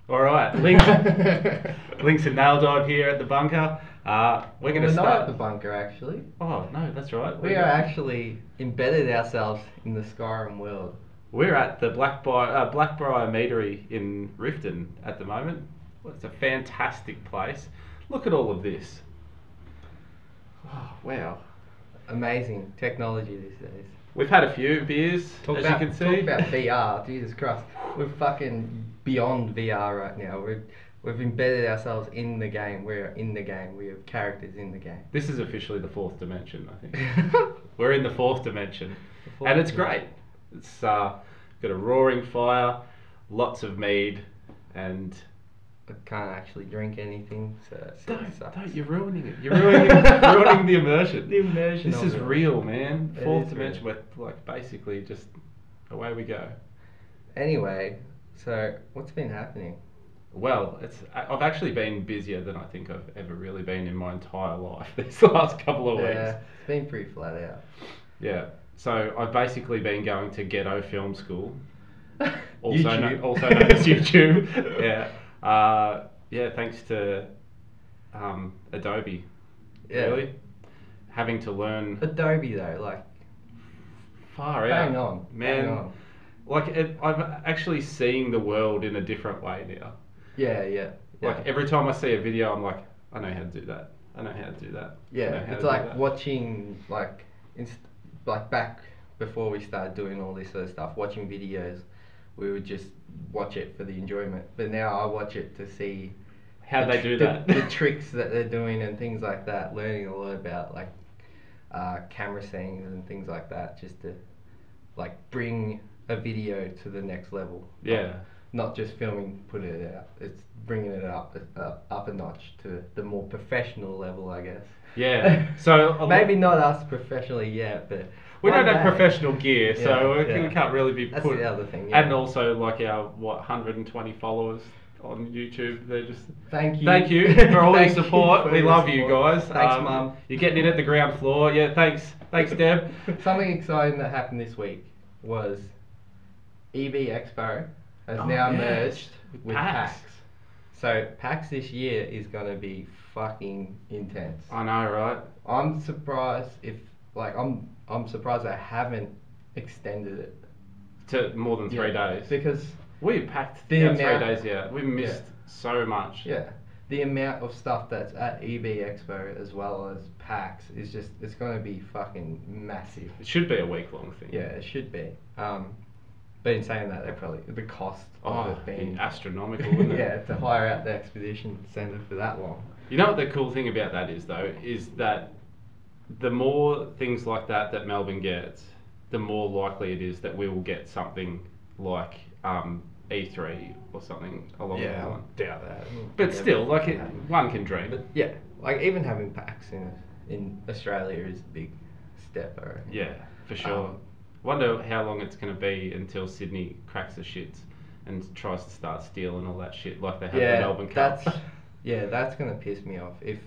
All right, Lynx and Naildive here at the bunker. We're going to We're not start. at the bunker actually. Oh no, that's right. We are actually embedded ourselves in the Skyrim world. We're at the Black-Briar Meadery in Riften at the moment. Well, it's a fantastic place. Look at all of this. Oh, wow. Amazing technology these days. We've had a few beers, Talk as about, you can see. talk about VR, Jesus Christ. We're fucking beyond VR right now. We've embedded ourselves in the game. We're in the game. We have characters in the game. This is officially the fourth dimension, I think. We're in the fourth dimension. And it's great. It's got a roaring fire, lots of mead, and... I can't actually drink anything, so it sucks. Don't, you're ruining it. You're ruining the immersion. The immersion This of is it. real, man. It Fourth is dimension, real. we're like basically just away we go. Anyway, so what's been happening? Well, I've actually been busier than I think I've ever really been in my entire life these last couple of weeks. Yeah, it's been pretty flat out. Yeah. So I've basically been going to Ghetto Film School, also YouTube. also known as YouTube. Yeah. Yeah, thanks to Adobe. Yeah. Really, having to learn Adobe though, like, far out. hang on, man. hang on. Like I'm actually seeing the world in a different way now. Yeah. Like every time I see a video, I'm like, I know how to do that. I know how to do that. I know Yeah, how it's to do like that. watching, like back before we started doing all this sort of stuff, watching videos, we would just watch it for the enjoyment. But now I watch it to see How they do that. the tricks that they're doing and things like that, learning a lot about like camera settings and things like that, just to like bring a video to the next level. Yeah. Not just filming, put it out. It's bringing it up a notch to the more professional level, I guess. Yeah. So Maybe not us professionally yet, but we don't one have day. professional gear, so Yeah, we can't really be That's put. the other thing. Yeah. And also, like our 120 followers on YouTube, they're just. Thank you. Thank you for all your Thank you support. for We your love you support. guys. Thanks, Mum. You're getting in at the ground floor. Yeah, thanks, Deb. Something exciting that happened this week was EV Expo has Oh, now yeah. merged With with PAX. PAX. So PAX this year is going to be fucking intense. I know, right? I'm surprised I'm surprised they haven't extended it. To more than 3 Yeah, days. because We packed The our 3 amount- days out. We missed so much. yeah, the amount of stuff that's at EB Expo as well as PAX is just, it's going to be fucking massive. It should be a week-long thing. Yeah, it should be. But in saying that, they probably, the cost of Oh, it being astronomical, isn't it? yeah, to hire out the expedition centre for that long. You know what the cool thing about that is, though, is that the more things like that Melbourne gets, the more likely it is that we will get something like E3 or something along those lines. doubt that. But still, like Yeah. one can dream. But yeah, like even having PAX in Australia is a big step, I reckon. Yeah, for sure. Wonder how long it's going to be until Sydney cracks the shits and tries to start stealing all that shit like they have the Melbourne Cup. That's gonna piss me off if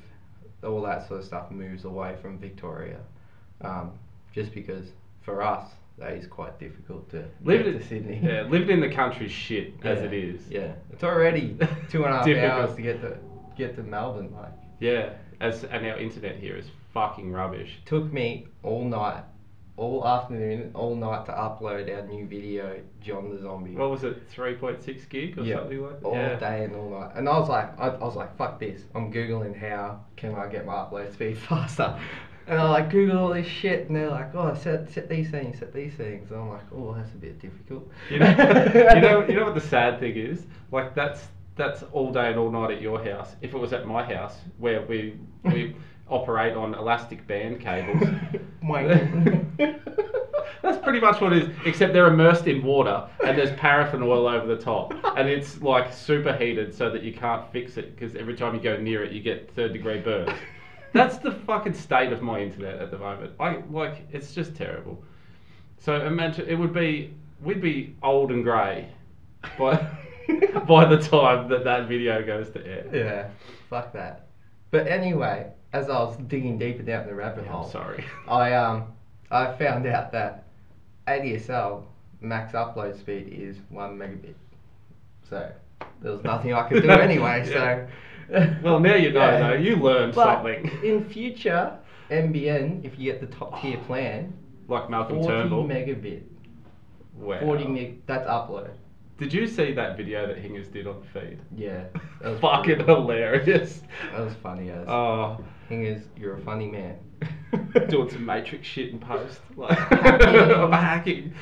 all that sort of stuff moves away from Victoria, just because for us that is quite difficult to get to Sydney. Yeah, living in the country's shit as Yeah, it is. Yeah, it's already 2.5 Difficult. hours to get to Melbourne. Like, Yeah, and our internet here is fucking rubbish. took me all night, all afternoon, all night to upload our new video, John the Zombie. What was it, 3.6 gig or something like that? all Yeah. day and all night. And I was like, fuck this. I'm googling how can I get my upload speed faster. And I like Google all this shit, and they're like, oh, set these settings, set these settings. And I'm like, oh, that's a bit difficult. You know what the sad thing is? Like that's all day and all night at your house. If it was at my house, where we operate on elastic band cables, that's pretty much what it is. Except they're immersed in water, and there's paraffin oil over the top, and it's like superheated so that you can't fix it because every time you go near it, you get 3rd-degree burns. That's the fucking state of my internet at the moment. It's just terrible. So imagine we'd be old and grey by by the time that video goes to air. Yeah, fuck that. But anyway, as I was digging deeper down the rabbit Yeah, hole, I'm sorry. I found out that ADSL max upload speed is 1 megabit. So there was nothing I could do anyway. Yeah. So, Well, now you know, Yeah. though. You learned but something. in future NBN, if you get the top tier plan, Like Malcolm 40 Turnbull. megabit, Wow. 40 meg. That's upload. Did you see that video that Hingers did on the feed? Yeah, that was Fucking brutal. hilarious. That was funny as. Oh, Thing is, you're a funny man. doing some Matrix shit in post. Like Hacking. hacking.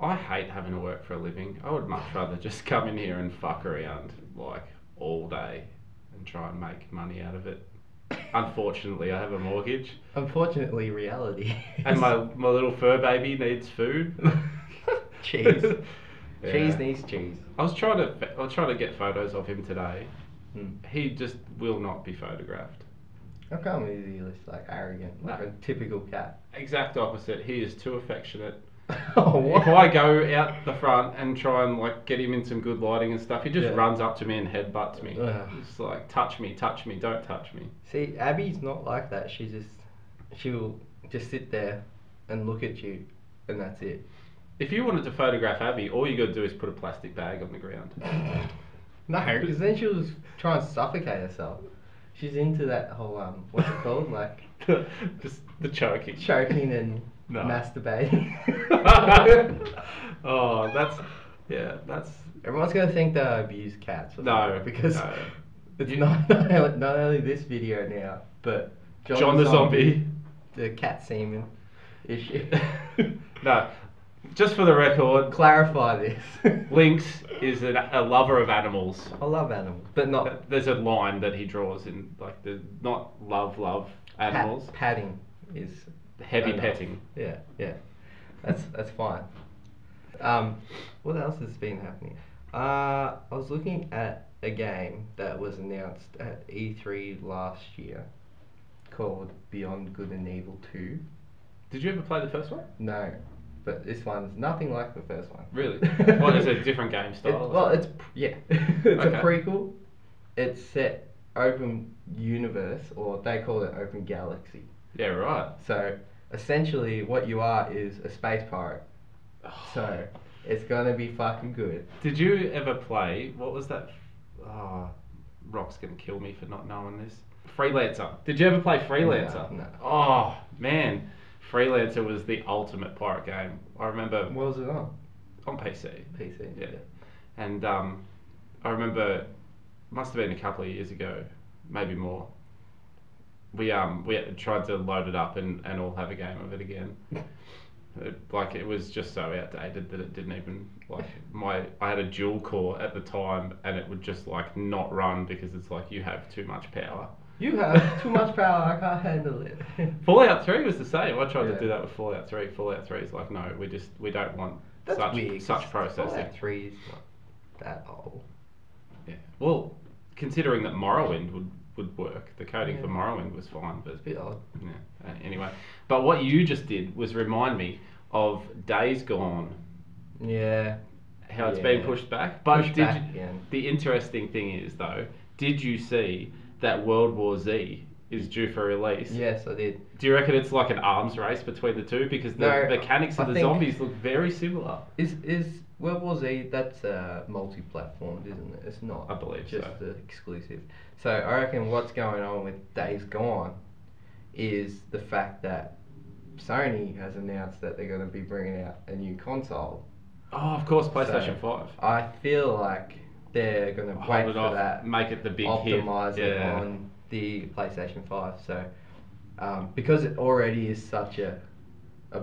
I hate having to work for a living. I would much rather just come in here and fuck around like all day and try and make money out of it. Unfortunately, I have a mortgage. Unfortunately, reality. And my little fur baby needs food. Cheese. Yeah. Cheese needs cheese. I was trying to get photos of him today. Hmm. He just will not be photographed. How come is he just like arrogant, like No. a typical cat? Exact opposite. He is too affectionate. Oh, what? If I go out the front and try and like get him in some good lighting and stuff, he just Yeah. runs up to me and headbutts me. Ugh. It's like touch me, don't touch me. See, Abby's not like that. She'll just sit there and look at you, and that's it. If you wanted to photograph Abby, all you got to do is put a plastic bag on the ground. No, because then she'll try and suffocate herself. She's into that whole what's it called, like Just the choking. choking and No. masturbating. Oh, that's Everyone's gonna think that I abuse cats. Or No, something, because no. it's You- not only this video now, but John the Zombie. the cat semen issue. No, just for the record, Clarify this. Lynx is a lover of animals. I love animals, but not There's a line that he draws in, like, the not love animals, Patting is heavy enough. petting. Yeah, yeah, that's fine. What else has been happening? I was looking at a game that was announced at E3 last year called Beyond Good and Evil 2. Did you ever play the first one? No, but this one's nothing like the first one. Really? What is it? A different game style? It's it's Okay. a prequel. It's set open universe, or they call it open galaxy. Yeah, right. So essentially, what you are is a space pirate. So it's gonna be fucking good. Did you ever play? What was that? Oh, Rock's gonna kill me for not knowing this. Freelancer. Did you ever play Freelancer? No. Oh man, Freelancer was the ultimate pirate game. I remember What was it on? on PC. PC. Yeah. And I remember, must have been a couple of years ago, maybe more. We tried to load it up and all have a game of it again. It was just so outdated that it didn't even I had a dual core at the time and it would just like not run because it's like you have too much power. You have too much power. I can't handle it. Fallout 3 was the same. I tried Yeah. to do that with Fallout 3. Fallout 3 is like, no, we don't want That's such weird. such processing. Fallout 3 is not that old. Yeah. Well, considering that Morrowind would work, the coding Yeah. for Morrowind was fine, but It's a bit odd. yeah. Anyway, but what you just did was remind me of Days Gone, Yeah. how it's Yeah. been pushed back. But Pushed back again. the interesting thing is though, did you see that World War Z is due for release? Yes, I did. Do you reckon it's like an arms race between the two because the No, mechanics of I the think- zombies look very similar? Is World War Z, that's multi-platform, isn't it? It's not. I believe just so. the exclusive. So I reckon what's going on with Days Gone is the fact that Sony has announced that they're going to be bringing out a new console. Oh, of course, PlayStation 5. I feel like they're going to Hold wait it for off, that, make it the big hit. optimize it Yeah. on the PlayStation 5. So because it already is such a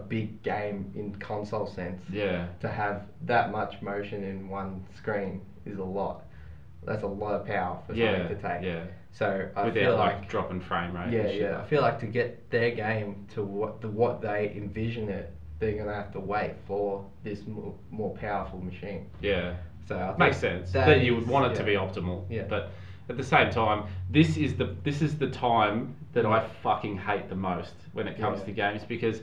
big game in console sense, Yeah. to have that much motion in one screen is a lot. That's a lot of power for Yeah. something to take. Yeah. So I Without feel like like dropping frame rate. yeah, and shit yeah. I like feel like to get their game to what they envision it, they're gonna have to wait for this more powerful machine. Yeah. So I think Makes sense that you would want it to yeah. be optimal. Yeah. But at the same time, this is the time that I fucking hate the most when it comes Yeah. to games because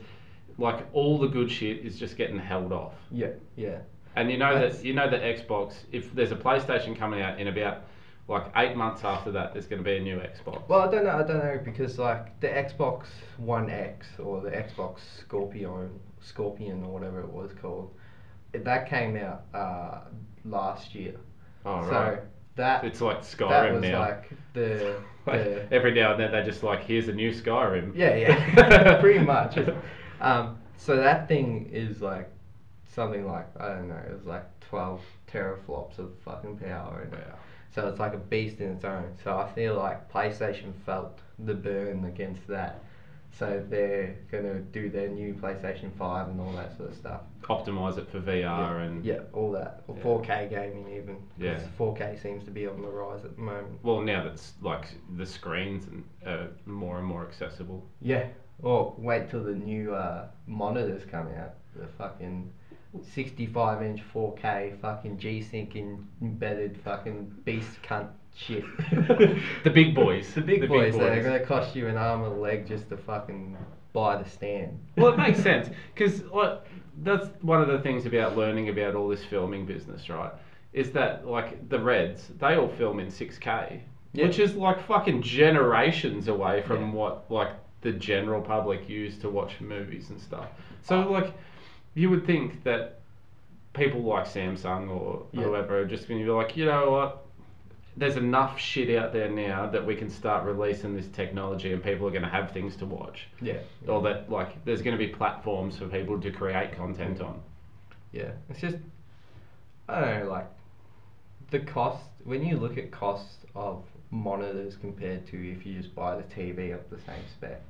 like all the good shit is just getting held off. Yeah, yeah. And you know that Xbox, if there's a PlayStation coming out in about like 8 months after that, there's going to be a new Xbox. Well, I don't know because like the Xbox One X or the Xbox Scorpion or whatever it was called, that came out last year. Oh, So right. that It's like that Skyrim was now. like the Every now and then they just like, here's a new Skyrim. yeah, pretty much. So that thing is like something like, I don't know, it was like 12 teraflops of fucking power in it. Yeah. So it's like a beast in its own. So I feel like PlayStation felt the burn against that. So they're gonna do their new PlayStation 5 and all that sort of stuff. Optimize it for VR and Yeah, all that. Or Yeah. 4K gaming even. 'Cause Yeah. 4K seems to be on the rise at the moment. well, now that's like the screens and more and more accessible. Yeah. Or wait till the new monitors come out. The fucking 65-inch 4K fucking G-Sync embedded fucking beast cunt shit. The big boys. The big boys that are gonna cost you an arm and a leg just to fucking buy the stand. Well, it makes sense because that's one of the things about learning about all this filming business, right? Is that like the Reds, they all film in 6K, Yeah. which is like fucking generations away from Yeah. what like the general public use to watch movies and stuff. So like, you would think that people like Samsung or Yeah. whoever are just going to be like, you know what? There's enough shit out there now that we can start releasing this technology and people are going to have things to watch. Yeah. Or that like there's going to be platforms for people to create content on. Yeah. It's just, I don't know, like the cost, when you look at costs of monitors compared to if you just buy the TV of the same spec,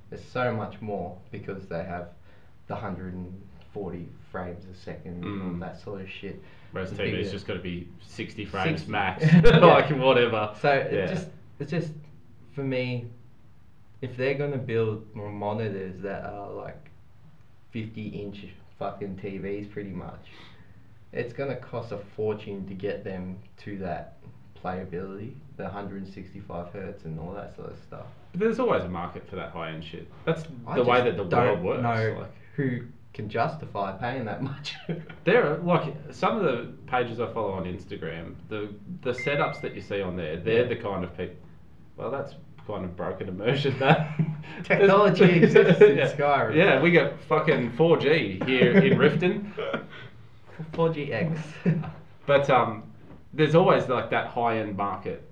there's so much more because they have the 140 frames a second and all that sort of shit. Whereas The TV's bigger- just got to be 60 frames 60. max, Yeah. like whatever. So Yeah. it's just for me, if they're gonna build more monitors that are like 50-inch fucking TVs pretty much, it's gonna cost a fortune to get them to that playability, the 165 hertz and all that sort of stuff. But there's always a market for that high end shit. That's I the way just that the world don't works. know Like, who can justify paying that much. there are like some of the pages I follow on Instagram, the setups that you see on there, they're Yeah. the kind of people. Well, that's kind of broken immersion. That Technology exists in Yeah. Skyrim. Yeah, we got fucking 4G here in Riften. 4GX. But there's always like that high end market.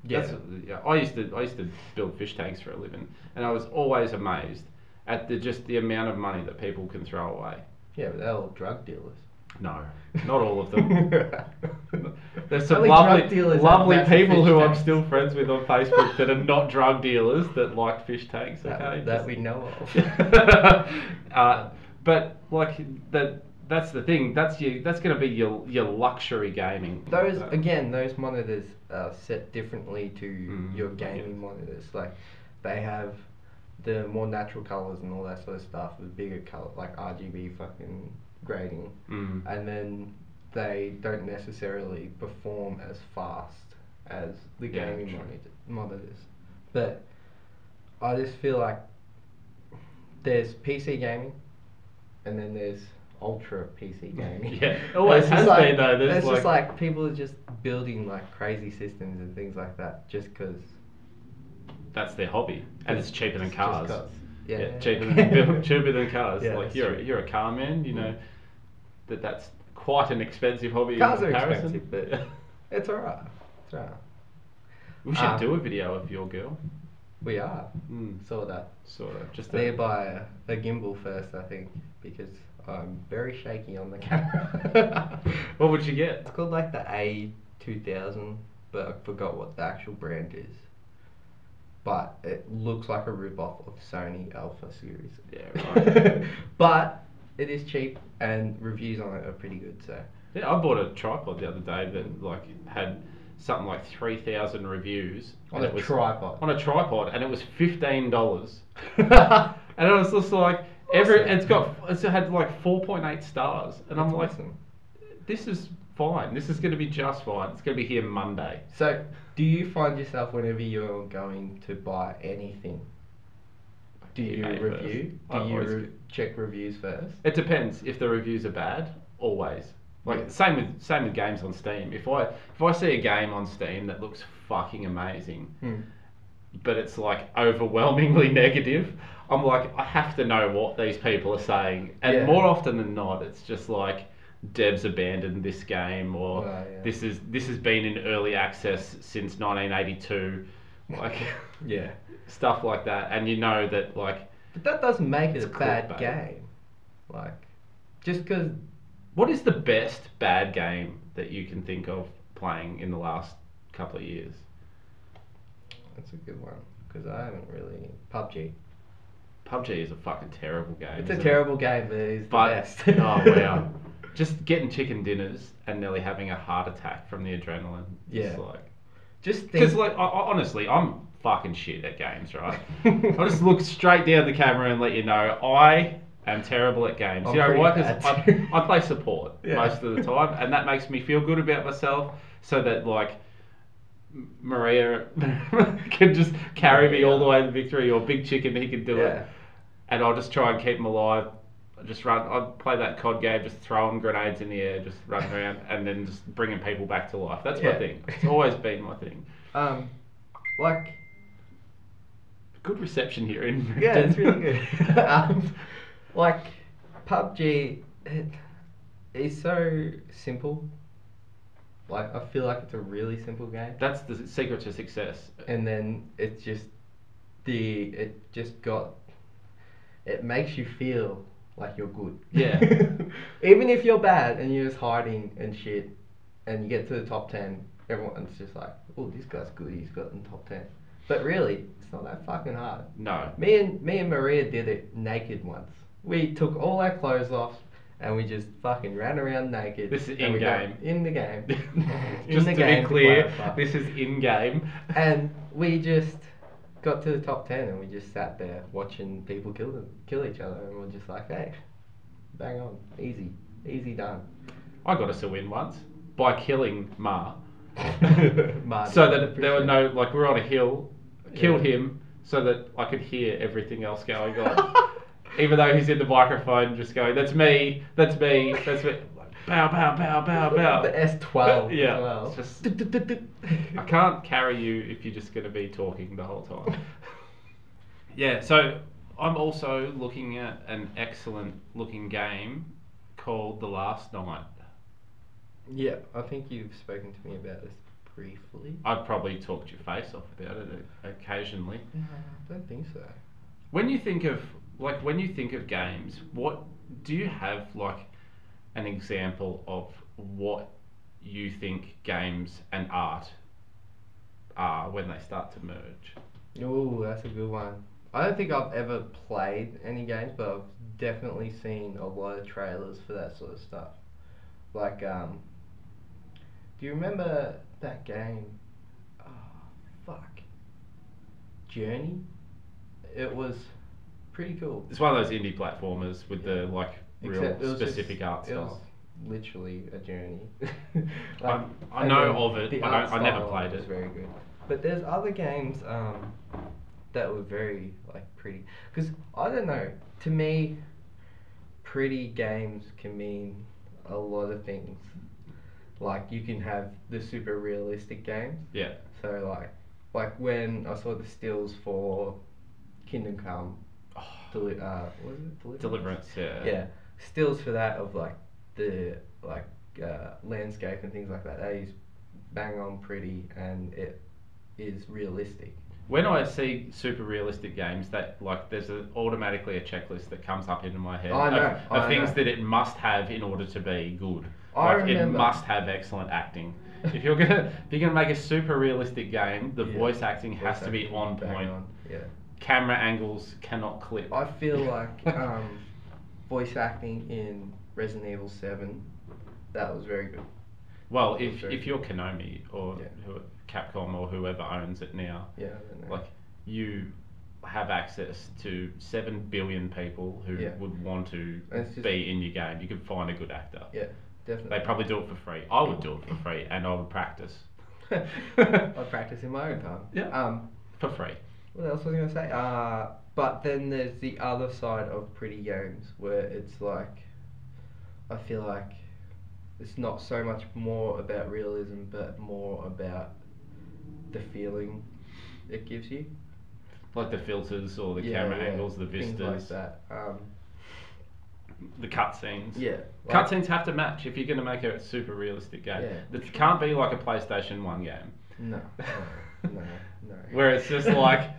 Yeah. Yeah. I used to build fish tanks for a living, and I was always amazed at the amount of money that people can throw away. Yeah, but they're all drug dealers. No, not all of them. There's some Only drug lovely, dealers lovely have massive people fish who I'm tanks. still friends with on Facebook that are not drug dealers that like fish tanks. Okay, That we know of. but like that's the thing. That's going to be your luxury gaming. Those again, those monitors are set differently to your gaming yes. monitors. Like they have the more natural colors and all that sort of stuff, the bigger color, like RGB fucking grading, and then they don't necessarily perform as fast as the Yeah, gaming true. monitors. But I just feel like there's PC gaming, and then there's ultra PC gaming. Yeah, it always It's just has like- been though. There's It's like, just like people are just building like crazy systems and things like that just because. that's their hobby, and it's cheaper than cars. Yeah. cheaper than cars. Yeah, like that's you're true. you're a car man, you know that's quite an expensive hobby. Cars in are comparison. expensive, but it's alright. It's alright. We should do a video of your girl. We are. Mm. Sort of. Sort of. Just Need to buy a gimbal first, I think, because I'm very shaky on the camera. What would you get? It's called like the A2000, but I forgot what the actual brand is. But it looks like a rip-off of Sony Alpha series. Yeah, right. But it is cheap, and reviews on it are pretty good. So Yeah, I bought a tripod the other day that like had something like 3,000 reviews on and a it was tripod. on a tripod, and it was $15. And it was just like it's had like 4.8 stars, and I'm That's like, awesome. this is fine. This is going to be just fine. It's going to be here Monday. So, do you find yourself whenever you're going to buy anything, do you eBay review? first. Do you I always- check reviews first? It depends. If the reviews are bad, always. Like Yeah. same with games on Steam. If I see a game on Steam that looks fucking amazing, but it's like overwhelmingly negative, I'm like, I have to know what these people are saying. And Yeah. more often than not, it's just like devs abandoned this game, or this has been in early access since 1982, like yeah, stuff like that, and you know that like. But that doesn't make it a bad clickbait. game, like just because. What is the best bad game that you can think of playing in the last couple of years? That's a good one, because I haven't really... PUBG. PUBG is a fucking terrible game. It's a terrible game, but it's the best. Oh, wow. Just getting chicken dinners and nearly having a heart attack from the adrenaline. Yeah. Just because, like, honestly, I'm fucking shit at games, right? I'll just look straight down the camera and let you know, I am terrible at games. You know why? Because I play support most of the time, and that makes me feel good about myself, so that, like, Maria can just carry me all the way to victory, or Big Chicken, he can do it. And I'll just try and keep him alive. I'd play that COD game, just throwing grenades in the air, just running around, and then just bringing people back to life. That's my thing. It's always been my thing. Like... Good reception here in Riften. Yeah, it's really good. Like, PUBG, it's so simple. Like, I feel like it's a really simple game. That's the secret to success. And then it makes you feel like you're good. Yeah. Even if you're bad and you're just hiding and shit, and you get to the top 10, everyone's just like, oh, this guy's good, he's got in the top 10. But really, it's not that fucking hard. No. Me and Maria did it naked once. We took all our clothes off and we just fucking ran around naked. This is in game. In the game. Just to be clear, this is in game. And we just got to the top 10 and we just sat there watching people kill each other, and we're just like, hey, bang on, easy done. I got us a win once by killing Ma. So that there were no, like, we were on a hill, killed him so that I could hear everything else going on. Even though he's in the microphone just going, that's me. Like, bow, bow, bow, bow, bow. The S12 yeah, as well. It's just, I can't carry you if you're just going to be talking the whole time. Yeah, so I'm also looking at an excellent looking game called The Last Night. Yeah, I think you've spoken to me about this briefly. I've probably talked your face off about it occasionally. No, I don't think so. When you think of games, what do you have, like, an example of what you think games and art are when they start to merge? Oh, that's a good one. I don't think I've ever played any games, but I've definitely seen a lot of trailers for that sort of stuff. Like, do you remember that game? Oh, fuck. Journey? It was pretty cool. It's one of those indie platformers with the, like, real specific art style. It was literally a journey. Like, I know of it. I never played it. It's very good. But there's other games that were very, like, pretty. Because, I don't know, to me, pretty games can mean a lot of things. Like, you can have the super realistic games. Yeah. So, like when I saw the stills for Kingdom Come, was it Deliverance, yeah. Yeah, stills for that of, like, the, like, landscape and things like that. That is bang on pretty, and it is realistic. When I see super realistic games, that, like, there's automatically a checklist that comes up into my head of things that it must have in order to be good. It must have excellent acting. If you're gonna make a super realistic game, the voice acting has to be on point. Yeah. Camera angles cannot clip. I feel like voice acting in Resident Evil 7, that was very good. Well, if you're Konami or Capcom or whoever owns it now, like, you have access to 7 billion people who would want to be in your game. You could find a good actor. Yeah, definitely. They probably do it for free. I would do it for free, and I would practice. I'd practice in my own time. Yeah. For free. What else was I going to say? But then there's the other side of pretty games where it's like, I feel like it's not so much more about realism, but more about the feeling it gives you. Like the filters or the camera angles, the vistas. Things like that. the cutscenes. Yeah. Cutscenes have to match if you're going to make a super realistic game. Yeah. It can't be like a PlayStation 1 game. No. No. Where it's just like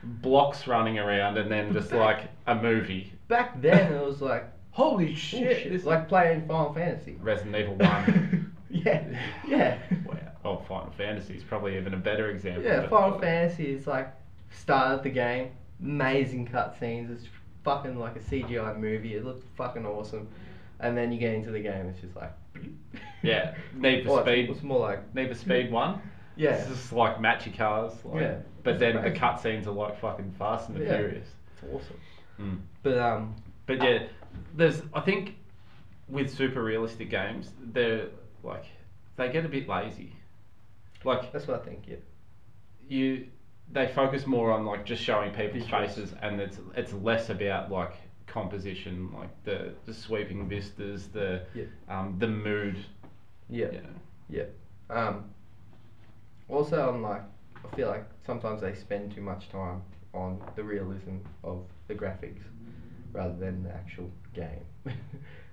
blocks running around and then just like a movie. Back then it was like, Holy shit! it's like playing Final Fantasy. Resident Evil 1. Yeah. Wow. Oh, Final Fantasy is probably even a better example. Yeah, Final Fantasy is like start of the game, amazing cutscenes. It's fucking like a CGI movie. It looked fucking awesome, and then you get into the game. It's just like. Yeah, Need for Speed. It's more like Need for Speed 1. Yeah. It's just like matchy cars. Like, Yeah. But then crazy. the cutscenes are like fucking Fast and the Furious. It's awesome. Mm. But yeah, I think with super realistic games, they get a bit lazy. Like that's what I think. Yeah. They focus more on like just showing people's Visuals. faces, and it's less about like composition, like the sweeping vistas, the mood. Yeah. You know. Yeah. Also, I'm like, I feel like sometimes they spend too much time on the realism of the graphics rather than the actual game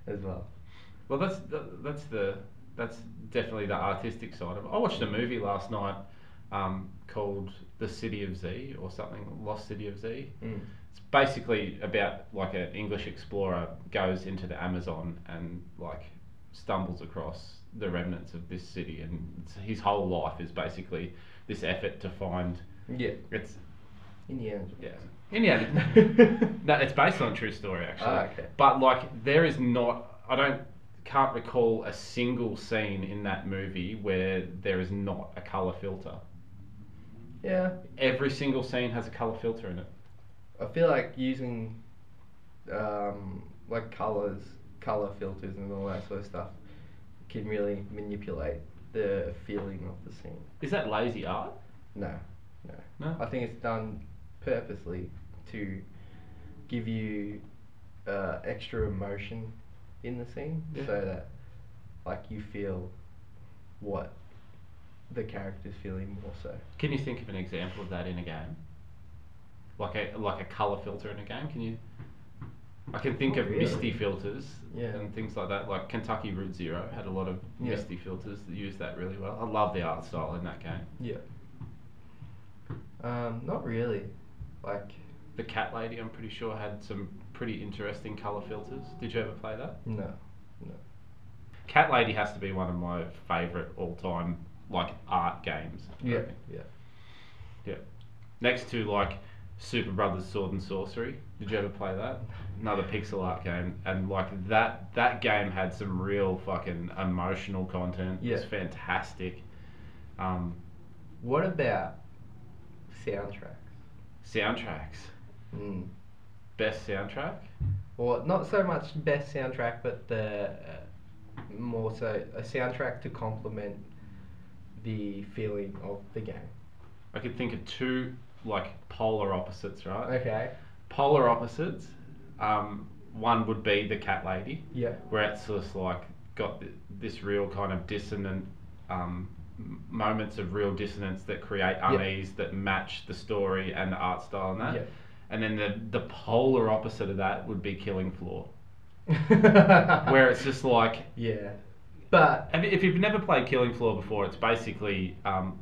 as well. Well, that's definitely the artistic side of it. I watched a movie last night called The City of Z or something, Lost City of Z. Mm. It's basically about like an English explorer goes into the Amazon and like stumbles across the remnants of this city, and his whole life is basically this effort to find. Yeah. It's Indiana. yeah. Indiana. No, it's based on a true story actually. Ah, okay. But like there is not. Can't recall a single scene in that movie where there is not a colour filter. Yeah. Every single scene has a colour filter in it. I feel like using like colour filters and all that sort of stuff can really manipulate the feeling of the scene. Is that lazy art? No. No? I think it's done purposely to give you extra emotion in the scene, so that like you feel what the character's feeling more so. Can you think of an example of that in a game? Like a colour filter in a game? Can you? I can think Not of really. misty filters Yeah. and things like that. Like Kentucky Route Zero had a lot of Yeah. misty filters that use that really well. I love the art style in that game. Yeah. Not really. Like, The Cat Lady, I'm pretty sure, had some pretty interesting colour filters. Did you ever play that? no. Cat Lady has to be one of my favourite all-time like art games. I Yeah. reckon. Yeah. Next to like Super Brothers Sword and Sorcery. Did you ever play that? Another pixel art game, and like that game had some real fucking emotional content. It was Yeah. fantastic. What about soundtracks? Soundtracks. Mm. Best soundtrack? Or not so much best soundtrack, but the more so a soundtrack to complement the feeling of the game. I could think of two like polar opposites, right? Okay. Polar opposites. One would be The Cat Lady. Yeah. Where it's just like got this real kind of dissonant moments of real dissonance that create unease that match the story and the art style and that. Yeah. And then the polar opposite of that would be Killing Floor, where it's just like Yeah. But if you've never played Killing Floor before, it's basically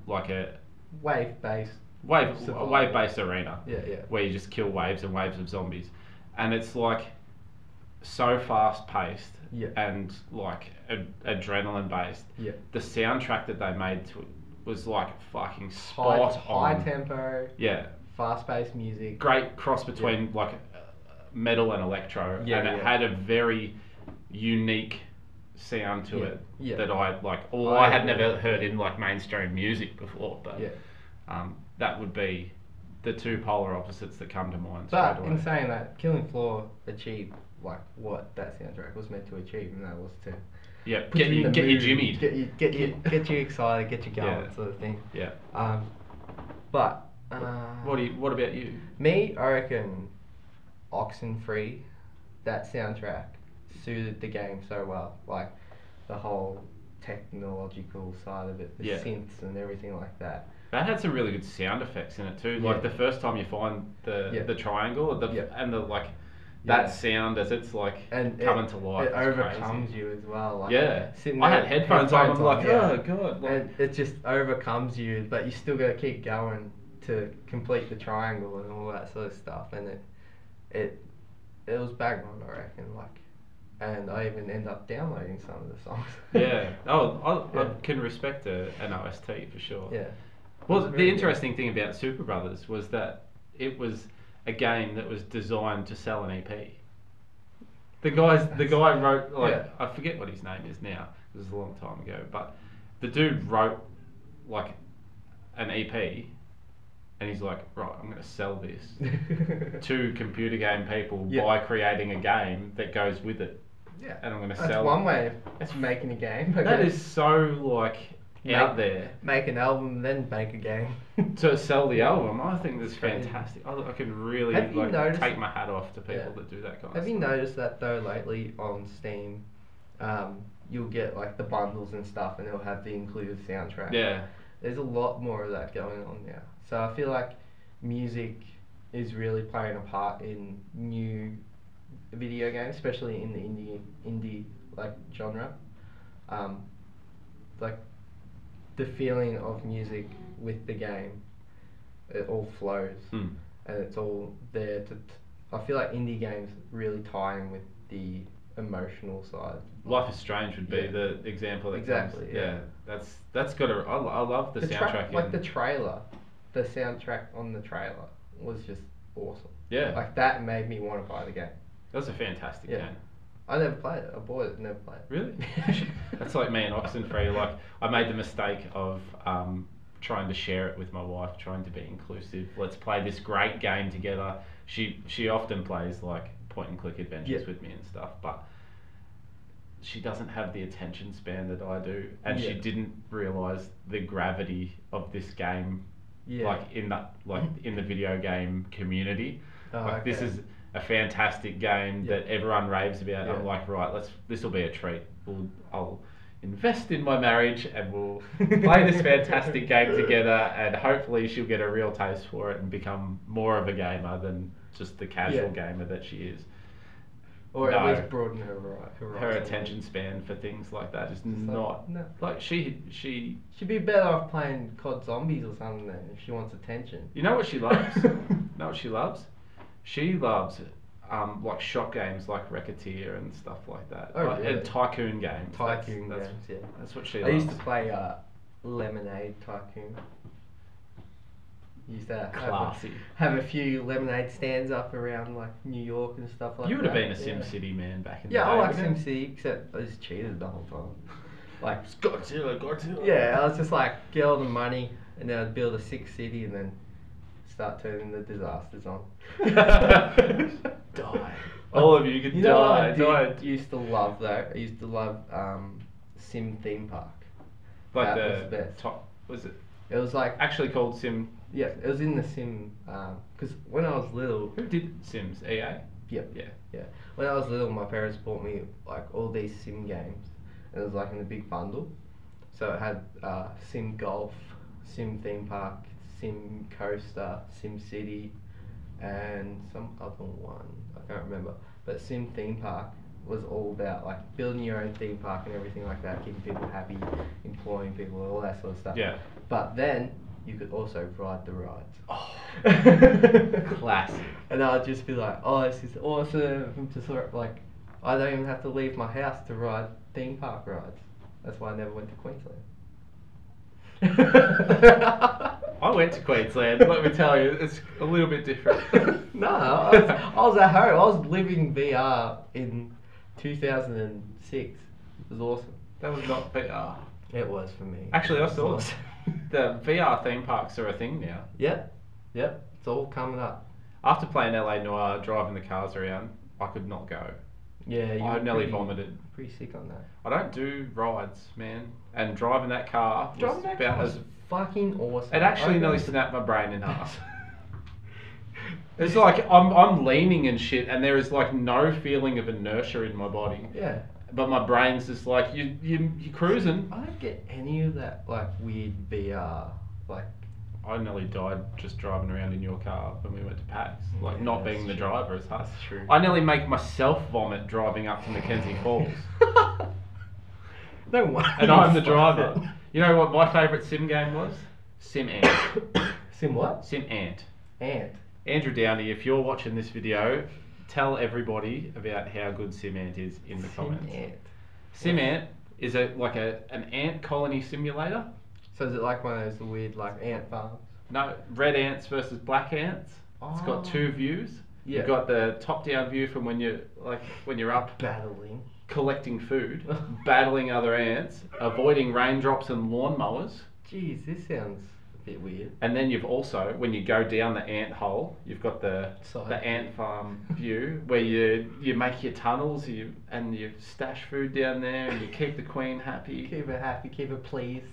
like a wave-based. wave-based arena. Yeah. Where you just kill waves and waves of zombies, and it's like so fast-paced and like adrenaline based. Yeah. The soundtrack that they made to it was like fucking spot High on. tempo, Yeah, fast-paced music. great cross between like metal and electro, Yeah, and it yeah. had a very unique sound to Yeah, it yeah. that I like. I I had agree. never heard in like mainstream music before, but Yeah. that would be the two polar opposites that come to mind But straight away. in saying that, Killing Floor achieved like what that soundtrack was meant to achieve, and that was to Yeah, put get you in you the get you mood, jimmied. get you excited, get you going, Yeah. sort of thing. Yeah. But What about you? me, I reckon Oxenfree, that soundtrack suited the game so well. Like the whole technological side of it, the Yeah. synths and everything like that. That had some really good sound effects in it too. Like Yeah. the first time you find the triangle, and the like that sound as it's like and coming to life. It is overcomes crazy. you as well. Like, Yeah, sitting I there had headphones on. I'm like, yeah. oh god, like, and it just overcomes you, but you still got to keep going to complete the triangle and all that sort of stuff. And it was bang on, I reckon. Like, and I even end up downloading some of the songs. yeah. Oh, I can respect an OST for sure. Yeah. Well, the interesting thing about Super Brothers was that it was a game that was designed to sell an EP. The guy wrote, like, Yeah. I forget what his name is now. It was a long time ago, but the dude wrote like an EP, and he's like, right, I'm going to sell this to computer game people by creating a game that goes with it. Yeah. And I'm going to That's sell. one way of making a game. That is so like out there. Make an album, then make a game. To sell the album, I think that's Crazy. fantastic. I can really Have you like noticed- take my hat off to people that do that kind of Have stuff. you noticed that though lately on Steam, you'll get like the bundles and stuff, and it'll have the included soundtrack. Yeah. There's a lot more of that going on now. So I feel like music is really playing a part in new video games, especially in the indie like genre. Like the feeling of music with the game, it all flows, and it's all there to. I feel like indie games really tie in with the emotional side. Life is Strange would be the example. That Exactly, comes. yeah. That's got a. I love the soundtrack. Like the trailer, the soundtrack on the trailer was just awesome. Yeah. Like that made me want to buy the game. That's a fantastic game. I never played it. I bought it, never played it. Really? That's like me and Oxenfree. Like I made the mistake of trying to share it with my wife, trying to be inclusive. Let's play this great game together. She often plays like point and click adventures with me and stuff, but she doesn't have the attention span that I do, and she didn't realise the gravity of this game. Like in the video game community. This is a fantastic game that everyone raves about. I'm like, right, this will be a treat. I'll invest in my marriage and we'll play this fantastic game together, and hopefully she'll get a real taste for it and become more of a gamer than just the casual gamer that she is. Or at least broaden her horizon. Her attention span for things like that is not like she She'd be better off playing COD Zombies or something then if she wants attention. You know what she loves? Know what she loves? She loves like shot games like Racketeer and stuff like that. Oh, really? And Tycoon games. Tycoon that's, games, yeah. That's what she I loves. used to play Lemonade Tycoon. Used to Classy. have a few lemonade stands up around like New York and stuff like that. You would have been a SimCity man back in the day. Yeah, I like wouldn't you? SimCity, except I just cheated the whole time. Like Godzilla. yeah, I was just like get all the money and then I'd build a sick city and then start turning the disasters on. Die. All of you could You know what die. I used to love though? I used to love Sim Theme Park. Like That the was the best. top. Was it It was like actually called Sim? yeah, it was in the Sim because when I was little. Who did Sims? EA. Yep. Yeah. Yeah. When I was little, my parents bought me like all these sim games, and it was like in a big bundle. So it had Sim Golf, Sim Theme Park, Sim Coaster, Sim City, and some other one I can't remember. But Sim Theme Park was all about like building your own theme park and everything like that, keeping people happy, employing people, all that sort of stuff. Yeah. But then you could also ride the rides. Oh. Classic. And I'd just be like, oh, this is awesome. Just sort of like, I don't even have to leave my house to ride theme park rides. That's why I never went to Queensland. I went to Queensland. Let me tell you, it's a little bit different. No, I was at home. I was living VR in 2006. It was awesome. That was not VR. It was for me. Actually, I It was saw awesome. the VR theme parks are a thing now. Yep. It's all coming up. After playing LA Noire, driving the cars around, I could not go. Yeah, you I were nearly pretty- vomited. Pretty sick on that. I don't do rides, man. And driving that car was Driving that about car was as... fucking awesome. It actually I nearly remember- snapped my brain in half. It's like I'm leaning and shit, and there is like no feeling of inertia in my body. Yeah. But my brain's just like you're cruising. I don't get any of that like weird VR like I nearly died just driving around in your car when we went to PAX. Like, Yeah, not being the that's driver is hard. That's true. I nearly make myself vomit driving up to Mackenzie Falls. No wonder. And I'm the driver. You know what my favourite sim game was? Sim Ant. Sim what? Sim Ant. Ant. Andrew Downey, if you're watching this video, tell everybody about how good Sim Ant is in the comments. Ant. Sim Ant is an ant colony simulator. So is it like one of those weird like ant farms? No, red ants versus black ants. It's got two views. Yeah. You've got the top-down view from when you're up Battling. collecting food, battling other ants, avoiding raindrops and lawnmowers. Jeez, this sounds a bit weird. And then you've also, when you go down the ant hole, you've got the Side ant farm view where you make your tunnels and you stash food down there and you keep the queen happy. Keep her happy, keep her pleased.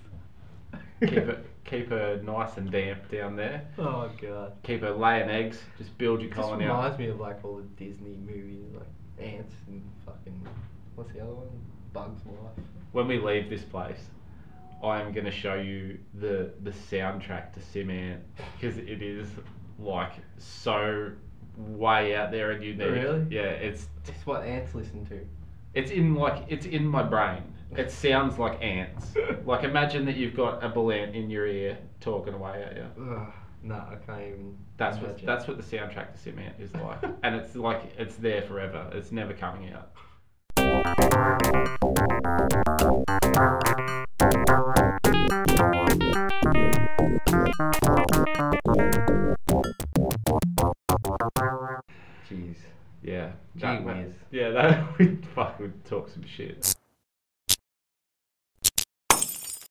keep her nice and damp down there. Oh god. Keep her laying eggs. Just build your This colony up. reminds me of like all the Disney movies, like ants and fucking what's the other one? Bugs Life. When we leave this place, I am going to show you the soundtrack to Sim Ant because it is like so way out there and unique. Really? Yeah, it's what ants listen to. it's in my brain. It sounds like ants. Like imagine that you've got a bull ant in your ear talking away at you. Ugh, no, I can't even. That's imagine. what the soundtrack to Sim Ant is like, and it's like it's there forever. It's never coming out. Jeez. Yeah. Gee whiz. Yeah, that we talk some shit.